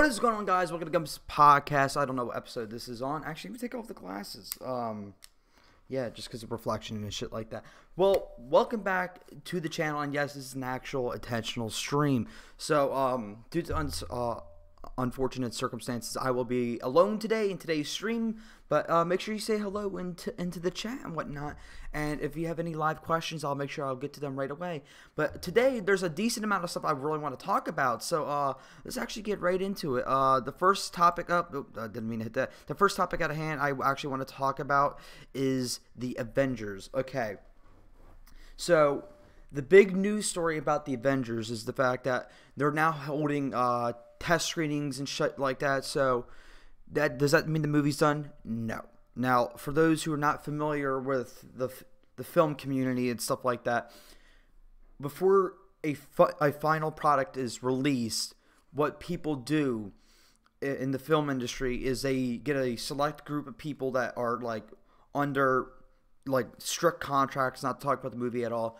What is going on, guys? Welcome to Gump's podcast. I don't know what episode this is on. Actually, let me take off the glasses. Yeah, just because of reflection and shit like that. Well, welcome back to the channel, and yes, this is an actual intentional stream. So, due to unfortunate circumstances, I will be alone today in today's stream, but make sure you say hello into the chat and whatnot, and if you have any live questions, I'll make sure I'll get to them right away. But today, there's a decent amount of stuff I really want to talk about, so let's actually get right into it. The first topic up, I didn't mean to hit that. The first topic at hand I actually want to talk about is the Avengers. Okay, so the big news story about the Avengers is the fact that they're now holding test screenings and shit like that. So does that mean the movie's done? No. Now, for those who are not familiar with the film community and stuff like that, before a final product is released, what people do in the film industry is they get a select group of people that are like under like strict contracts, not to talk about the movie at all,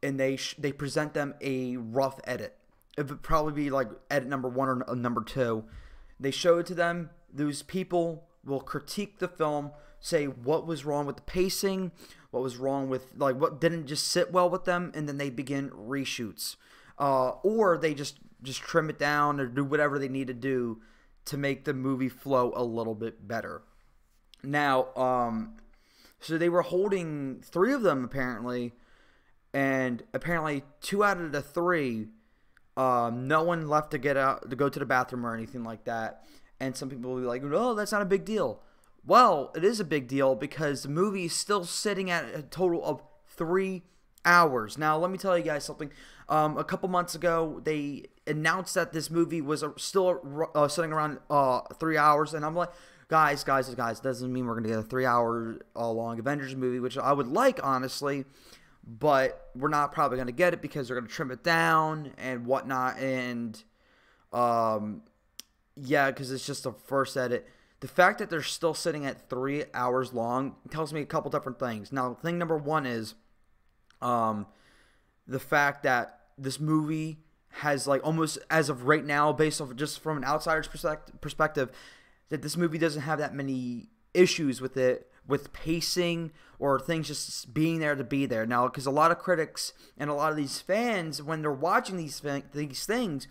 and they present them a rough edit. It would probably be like edit number 1 or number 2. They show it to them. Those people will critique the film, say what was wrong with the pacing, what was wrong with, like, what didn't just sit well with them, and then they begin reshoots. Or they just trim it down or do whatever they need to do to make the movie flow a little bit better. Now, so they were holding 3 of them apparently, and apparently 2 out of the 3, no one left to get out to go to the bathroom or anything like that. And some people will be like, "Oh, that's not a big deal." Well, it is a big deal because the movie is still sitting at a total of 3 hours. Now, let me tell you guys something. A couple months ago, they announced that this movie was still sitting around 3 hours, and I'm like, guys, doesn't mean we're gonna get a 3-hour long Avengers movie, which I would like, honestly. But we're not probably going to get it because they're going to trim it down and whatnot. And, yeah, because it's just the first edit. The fact that they're still sitting at 3 hours long tells me a couple different things. Now, thing number 1 is the fact that this movie has, like, almost as of right now, based off just from an outsider's perspective, that this movie doesn't have that many issues with it, with pacing or things just being there to be there. Now, because a lot of critics and a lot of these fans, when they're watching these things,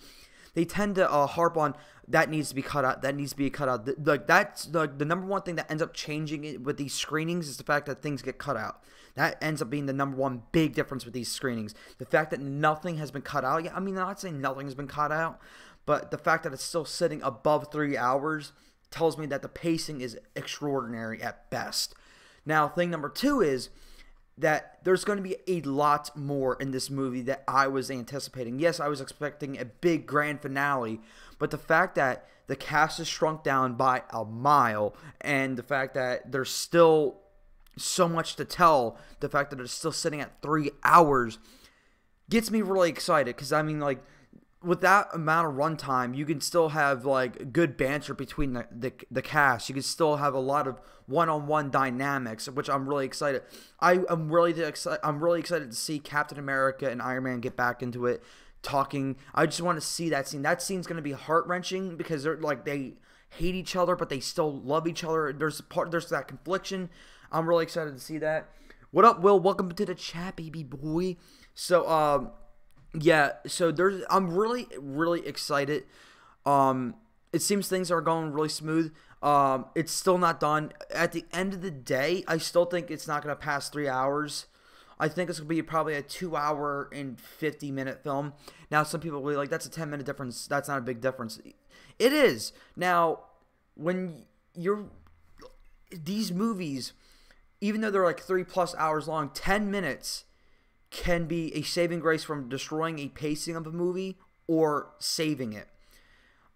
they tend to harp on that needs to be cut out, that needs to be cut out. Like, that's the number 1 thing that ends up changing it with these screenings is the fact that things get cut out. That ends up being the number 1 big difference with these screenings. The fact that nothing has been cut out. Yeah, I mean, I'm not saying nothing has been cut out, but the fact that it's still sitting above 3 hours tells me that the pacing is extraordinary at best. Now, thing number 2 is that there's going to be a lot more in this movie that I was anticipating. Yes, I was expecting a big grand finale, but the fact that the cast is shrunk down by a mile, and the fact that there's still so much to tell, the fact that it's still sitting at 3 hours gets me really excited, because, I mean, like, with that amount of runtime, you can still have like good banter between the cast. You can still have a lot of one-on-one dynamics, which I'm really excited. I'm really excited to see Captain America and Iron Man get back into it, talking. I just want to see that scene. That scene's going to be heart-wrenching because they're like they hate each other, but they still love each other. There's that confliction. I'm really excited to see that. What up, Will? Welcome to the chat, baby boy. So yeah, so I'm really excited. It seems things are going really smooth. It's still not done. At the end of the day, I still think it's not going to pass 3 hours. I think it's going to be probably a 2-hour and 50-minute film. Now, some people will be like, that's a 10-minute difference. That's not a big difference. It is. Now, when these movies, even though they're like 3+ hours long, 10 minutes can be a saving grace from destroying a pacing of a movie or saving it.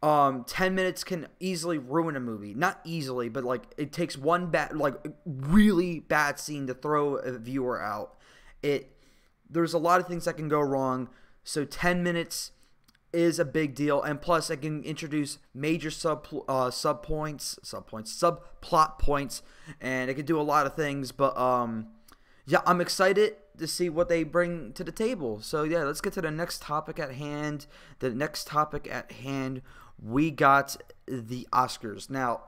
10 minutes can easily ruin a movie. Not easily, but like it takes one really bad scene to throw a viewer out. There's a lot of things that can go wrong. So 10 minutes is a big deal, and plus it can introduce major subplot points, and it can do a lot of things. But yeah, I'm excited to see what they bring to the table. So yeah, let's get to the next topic at hand. The next topic at hand we got the Oscars. Now,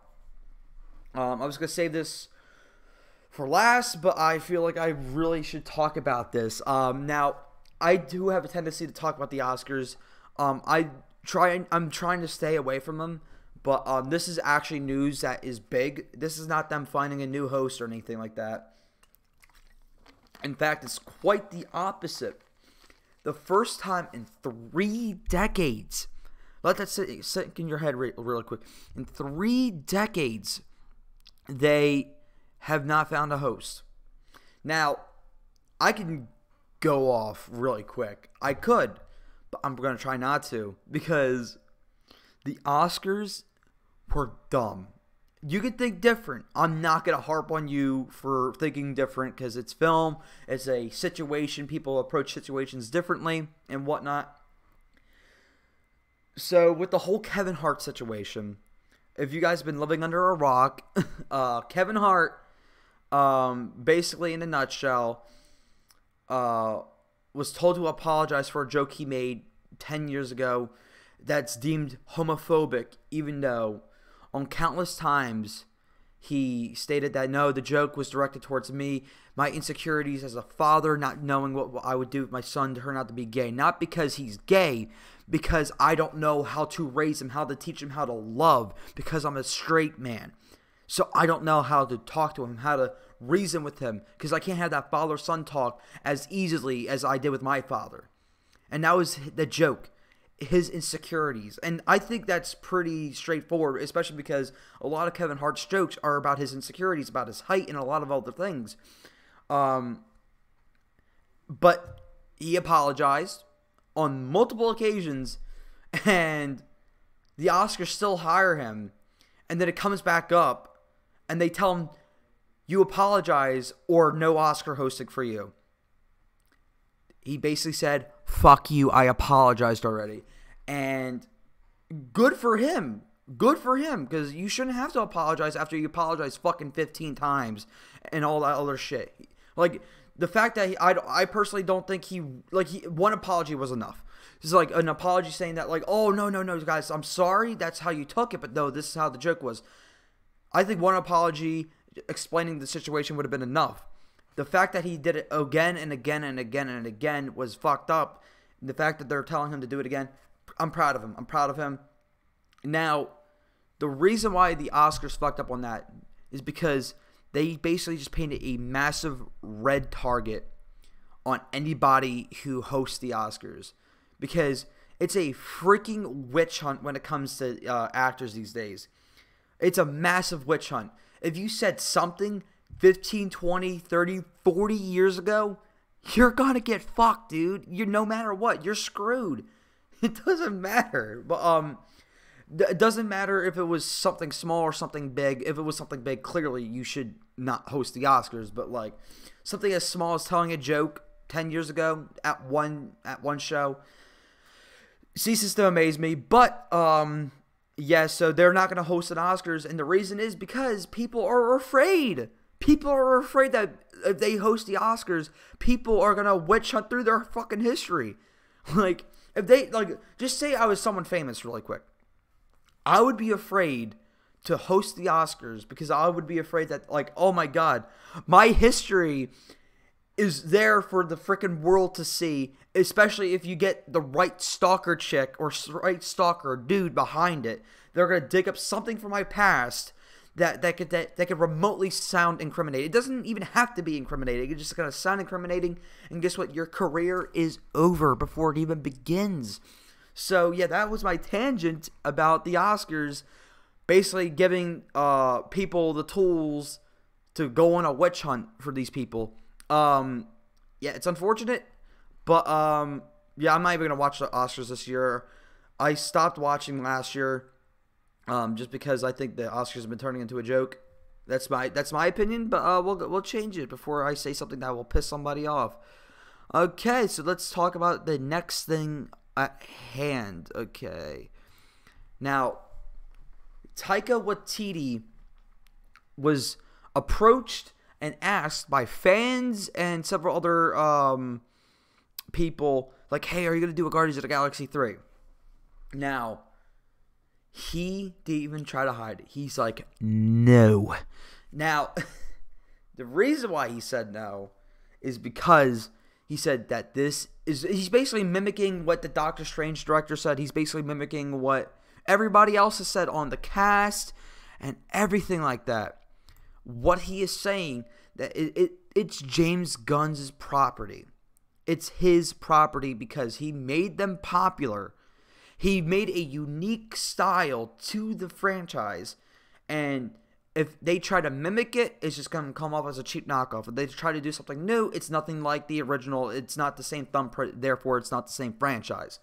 I was going to save this for last, but I feel like I really should talk about this. Now, I do have a tendency to talk about the Oscars. I'm trying to stay away from them, but this is actually news that is big. This is not them finding a new host or anything like that. In fact, it's quite the opposite. The first time in 3 decades, let that sink in your head really quick. In 3 decades, they have not found a host. Now, I can go off really quick. I could, but I'm going to try not to, because the Oscars were dumb. You could think different. I'm not going to harp on you for thinking different, because it's film. It's a situation. People approach situations differently and whatnot. So with the whole Kevin Hart situation, if you guys have been living under a rock, Kevin Hart, basically in a nutshell, was told to apologize for a joke he made 10 years ago that's deemed homophobic, even though on countless times he stated that, no, the joke was directed towards me, my insecurities as a father, not knowing what I would do if my son turned out to be gay. Not because he's gay, because I don't know how to raise him, how to teach him how to love, because I'm a straight man. So I don't know how to talk to him, how to reason with him, because I can't have that father-son talk as easily as I did with my father. And that was the joke, his insecurities. And I think that's pretty straightforward, especially because a lot of Kevin Hart's jokes are about his insecurities, about his height, and a lot of other things. But he apologized on multiple occasions, and the Oscars still hire him. And then it comes back up, and they tell him, you apologize or no Oscar hosting for you. He basically said, fuck you, I apologized already. And good for him. Good for him, because you shouldn't have to apologize after you apologize fucking 15 times and all that other shit. Like, the fact that I personally don't think one apology was enough. It's like an apology saying that, like, oh, no, guys, I'm sorry, that's how you took it, but no, this is how the joke was. I think one apology explaining the situation would have been enough. The fact that he did it again and again and again and again was fucked up. The fact that they're telling him to do it again, I'm proud of him. I'm proud of him. Now, the reason why the Oscars fucked up on that is because they basically just painted a massive red target on anybody who hosts the Oscars. Because it's a freaking witch hunt when it comes to actors these days. It's a massive witch hunt. If you said something 15, 20, 30, 40 years ago, you're gonna get fucked, dude. No matter what, you're screwed. It doesn't matter. But it doesn't matter if it was something small or something big. If it was something big, clearly you should not host the Oscars. But like something as small as telling a joke 10 years ago at one show ceases to amaze me. But yeah, so they're not going to host an Oscars, and the reason is because people are afraid. People are afraid that if they host the Oscars, people are going to witch hunt through their fucking history. Like, if they, like, just say I was someone famous really quick. I would be afraid to host the Oscars because I would be afraid that, like, oh my God, my history is there for the freaking world to see, especially if you get the right stalker chick or right stalker dude behind it. They're going to dig up something from my past that could remotely sound incriminating. It doesn't even have to be incriminating. It's just going to sound incriminating, and guess what? Your career is over before it even begins. So, yeah, that was my tangent about the Oscars, basically giving people the tools to go on a witch hunt for these people. Yeah, it's unfortunate, but yeah, I'm not even gonna watch the Oscars this year. I stopped watching last year, just because I think the Oscars have been turning into a joke. That's my opinion, but we'll change it before I say something that will piss somebody off. Okay, so let's talk about the next thing at hand. Okay, now Taika Waititi was approached and asked by fans and several other people, like, hey, are you going to do a Guardians of the Galaxy 3? Now, He didn't even try to hide it. He's like, no. Now, the reason why he said no is because he said that he's basically mimicking what the Doctor Strange director said. He's basically mimicking what everybody else has said on the cast and everything like that. What he is saying, that it's James Gunn's property. It's his property because he made them popular. He made a unique style to the franchise, and if they try to mimic it, it's just going to come off as a cheap knockoff. If they try to do something new, it's nothing like the original. It's not the same thumbprint, therefore it's not the same franchise.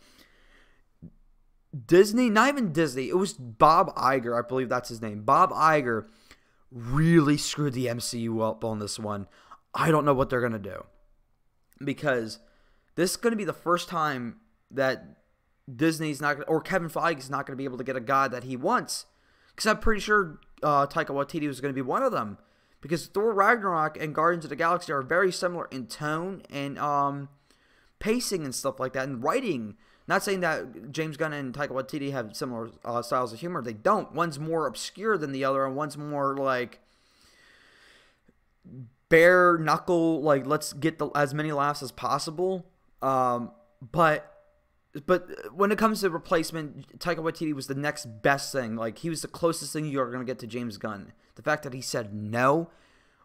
Disney, not even Disney, it was Bob Iger, I believe that's his name. Bob Iger really screwed the MCU up on this one. I don't know what they're going to do. Because this is going to be the first time that Disney's not going to, or Kevin Feige's not going to be able to get a guy that he wants. Because I'm pretty sure Taika Waititi was going to be one of them. Because Thor Ragnarok and Guardians of the Galaxy are very similar in tone and pacing and stuff like that, and writing. Not saying that James Gunn and Taika Waititi have similar styles of humor. They don't. One's more obscure than the other, and one's more like bare knuckle, like let's get as many laughs as possible. But when it comes to replacement, Taika Waititi was the next best thing. Like, he was the closest thing you're going to get to James Gunn. The fact that he said no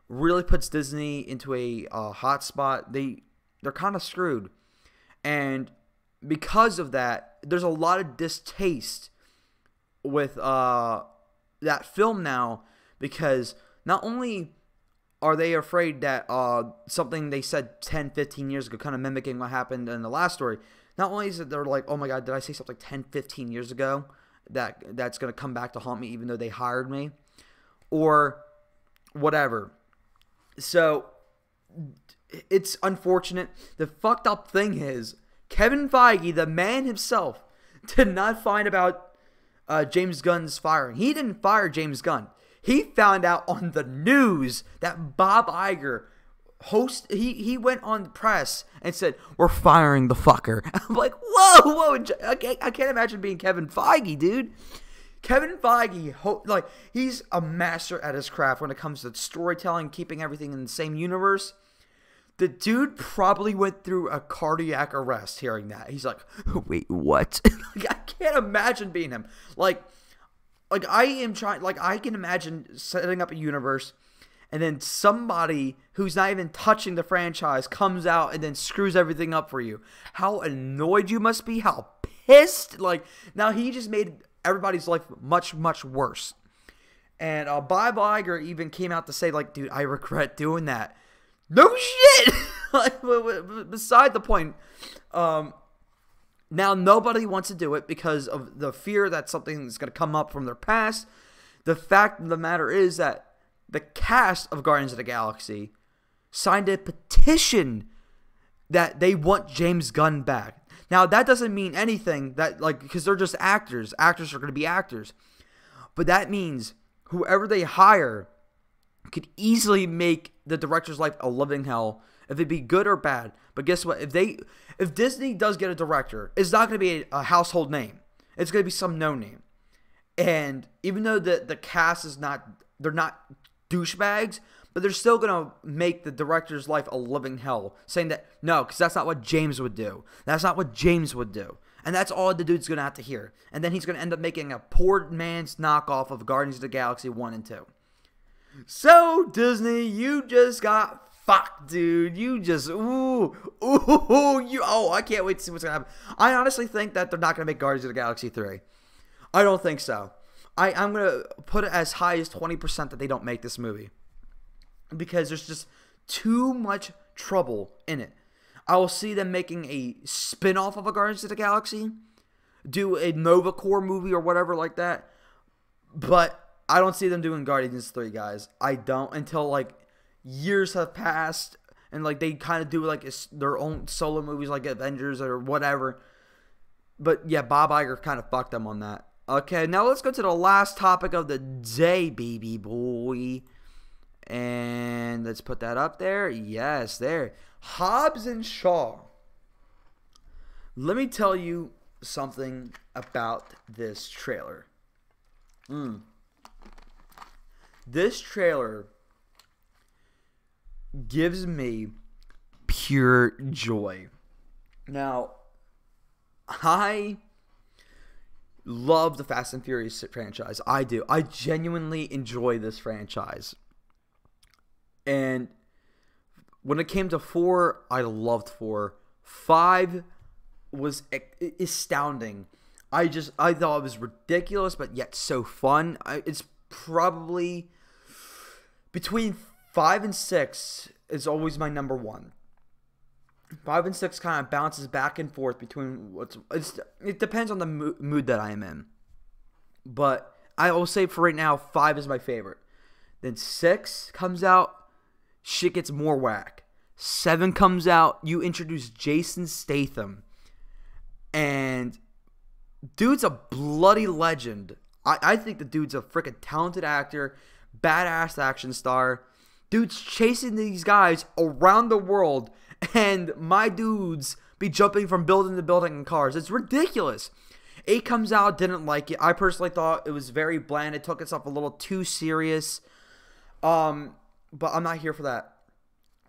really puts Disney into a hot spot. They're kind of screwed. And because of that, there's a lot of distaste with that film now, because not only are they afraid that something they said 10, 15 years ago, kind of mimicking what happened in the last story, not only is it they're like, oh my God, did I say something 10, 15 years ago that's going to come back to haunt me even though they hired me? Or whatever. So, it's unfortunate. The fucked up thing is, Kevin Feige, the man himself, did not find about James Gunn's firing. He didn't fire James Gunn. He found out on the news that Bob Iger he went on the press and said, we're firing the fucker. I'm like, whoa. I can't imagine being Kevin Feige, dude. Kevin Feige, he's a master at his craft when it comes to storytelling, keeping everything in the same universe. The dude probably went through a cardiac arrest hearing that. He's like, wait, what? I can't imagine being him. I can imagine setting up a universe, and then somebody who's not even touching the franchise comes out and then screws everything up for you. How annoyed you must be. How pissed. Now he just made everybody's life much, much worse. And Bob Iger even came out to say, dude, I regret doing that. No shit! Beside the point. Now nobody wants to do it because of the fear that something is going to come up from their past. The fact of the matter is that the cast of Guardians of the Galaxy signed a petition that they want James Gunn back. Now, that doesn't mean anything, because they're just actors. Actors are going to be actors. But that means whoever they hire could easily make the director's life a living hell, if it be good or bad. But guess what? If Disney does get a director, it's not going to be a household name. It's going to be some no name. And even though the cast is they're not douchebags, but they're still going to make the director's life a living hell, saying that, no, because that's not what James would do. That's not what James would do. And that's all the dude's going to have to hear. And then he's going to end up making a poor man's knockoff of Guardians of the Galaxy 1 and 2. So, Disney, you just got fucked, dude. You just, I can't wait to see what's going to happen. I honestly think that they're not going to make Guardians of the Galaxy 3. I don't think so. I'm going to put it as high as 20% that they don't make this movie. Because there's just too much trouble in it. I will see them making a spin-off of a Guardians of the Galaxy. Do a Nova Corps movie or whatever like that. But I don't see them doing Guardians 3, guys. I don't, until years have passed and they kind of do their own solo movies like Avengers or whatever. But yeah, Bob Iger kind of fucked them on that. Okay, now let's go to the last topic of the day, baby boy. And let's put that up there. Yes, there. Hobbs and Shaw. Let me tell you something about this trailer. This trailer gives me pure joy. Now, I love the Fast and Furious franchise. I do. I genuinely enjoy this franchise. And when it came to 4, I loved 4. 5 was astounding. I thought it was ridiculous, but yet so fun. It's probably between 5 and 6 is always my number 1. 5 and 6 kind of bounces back and forth between it depends on the mood that I am in. But I will say for right now, 5 is my favorite. Then 6 comes out, shit gets more whack. 7 comes out, you introduce Jason Statham. And dude's a bloody legend. I think the dude's a freaking talented actor, badass action star. Dude's chasing these guys around the world, and my dudes be jumping from building to building in cars. It's ridiculous. 8 comes out, didn't like it. I personally thought it was very bland. It took itself a little too serious. But I'm not here for that.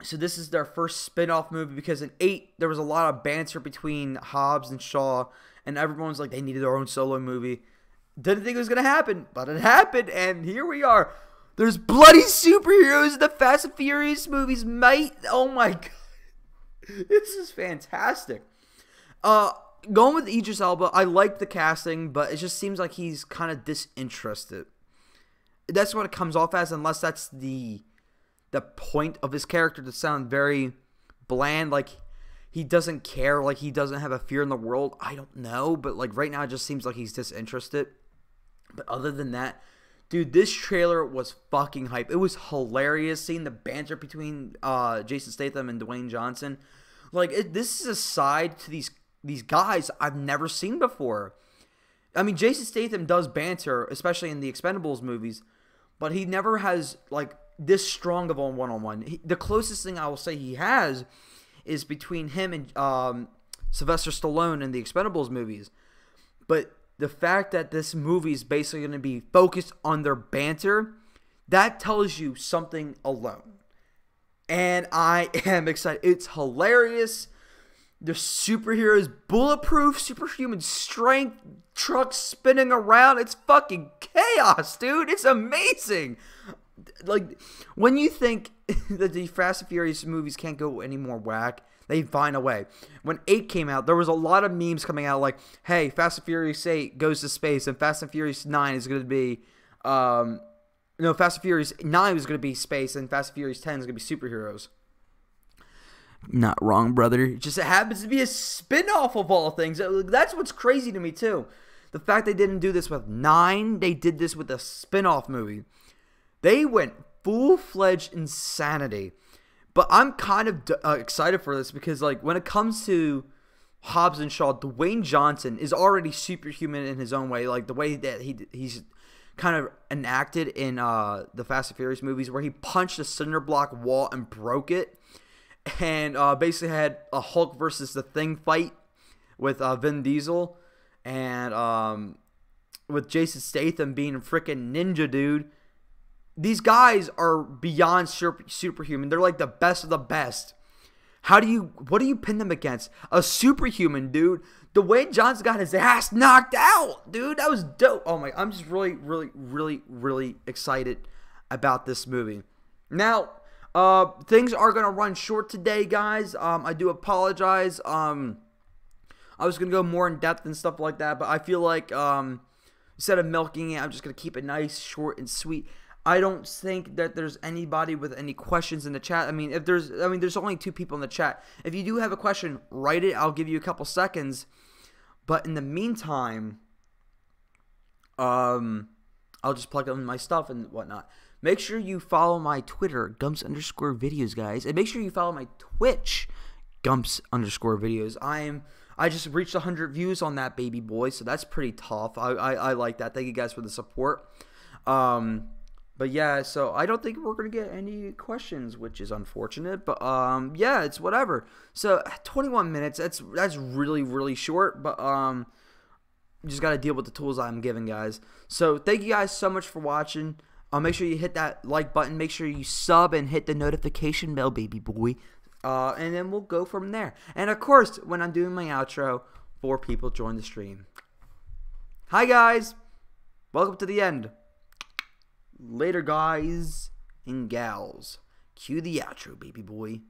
So this is their first spin-off movie, because in 8, there was a lot of banter between Hobbs and Shaw, and everyone was like, they needed their own solo movie. Didn't think it was going to happen, but it happened, and here we are. There's bloody superheroes in the Fast and Furious movies, mate. Oh my god. This is fantastic. Going with Idris Elba, I like the casting, but it just seems like he's kind of disinterested. That's what it comes off as, unless that's the point of his character, to sound very bland, like he doesn't care, like he doesn't have a fear in the world. I don't know, but like right now it just seems like he's disinterested. But other than that, dude, this trailer was fucking hype. It was hilarious seeing the banter between Jason Statham and Dwayne Johnson. Like, this is a side to these guys I've never seen before. I mean, Jason Statham does banter, especially in the Expendables movies, but he never has, like, this strong of a one-on-one. The closest thing I will say he has is between him and Sylvester Stallone in the Expendables movies. But the fact that this movie is basically going to be focused on their banter, that tells you something alone. And I am excited. It's hilarious. The superheroes, bulletproof, superhuman strength, trucks spinning around. It's fucking chaos, dude. It's amazing. Like, when you think that the Fast and Furious movies can't go any more whack, they find a way. When 8 came out, there was a lot of memes coming out like, hey, Fast and Furious 8 goes to space, and Fast and Furious 9 is going to be, Fast and Furious 9 was going to be space, and Fast and Furious 10 is going to be superheroes. Not wrong, brother. It just happens to be a spin-off of all things. That's what's crazy to me, too. The fact they didn't do this with 9, they did this with a spin-off movie. They went full-fledged insanity. But I'm kind of excited for this because, like, when it comes to Hobbs and Shaw, Dwayne Johnson is already superhuman in his own way. Like, the way that he's kind of enacted in the Fast and Furious movies, where he punched a cinder block wall and broke it. And basically had a Hulk versus the Thing fight with Vin Diesel. And with Jason Statham being a freaking ninja dude. These guys are beyond superhuman. They're like the best of the best. What do you pin them against? A superhuman, dude. Dwayne Johnson got his ass knocked out, dude. That was dope. Oh my, I'm just really, really, really, really excited about this movie. Now, things are going to run short today, guys. I do apologize. I was going to go more in depth and stuff like that, but I feel like instead of milking it, I'm just going to keep it nice, short, and sweet. I don't think that there's anybody with any questions in the chat. I mean, there's only 2 people in the chat. If you do have a question, write it. I'll give you a couple seconds. But in the meantime, I'll just plug in my stuff and whatnot. Make sure you follow my Twitter, Gumps_videos, guys. And make sure you follow my Twitch, Gumps_videos. I just reached 100 views on that baby boy, so that's pretty tough. I like that. Thank you guys for the support. But yeah, so I don't think we're going to get any questions, which is unfortunate. But yeah, it's whatever. So 21 minutes, that's really, really short. But You just got to deal with the tools I'm giving, guys. So thank you guys so much for watching. Make sure you hit that like button. Make sure you sub and hit the notification bell, baby boy. And then we'll go from there. And of course, when I'm doing my outro, 4 people join the stream. Hi, guys. Welcome to the end. Later, guys and gals. Cue the outro, baby boy.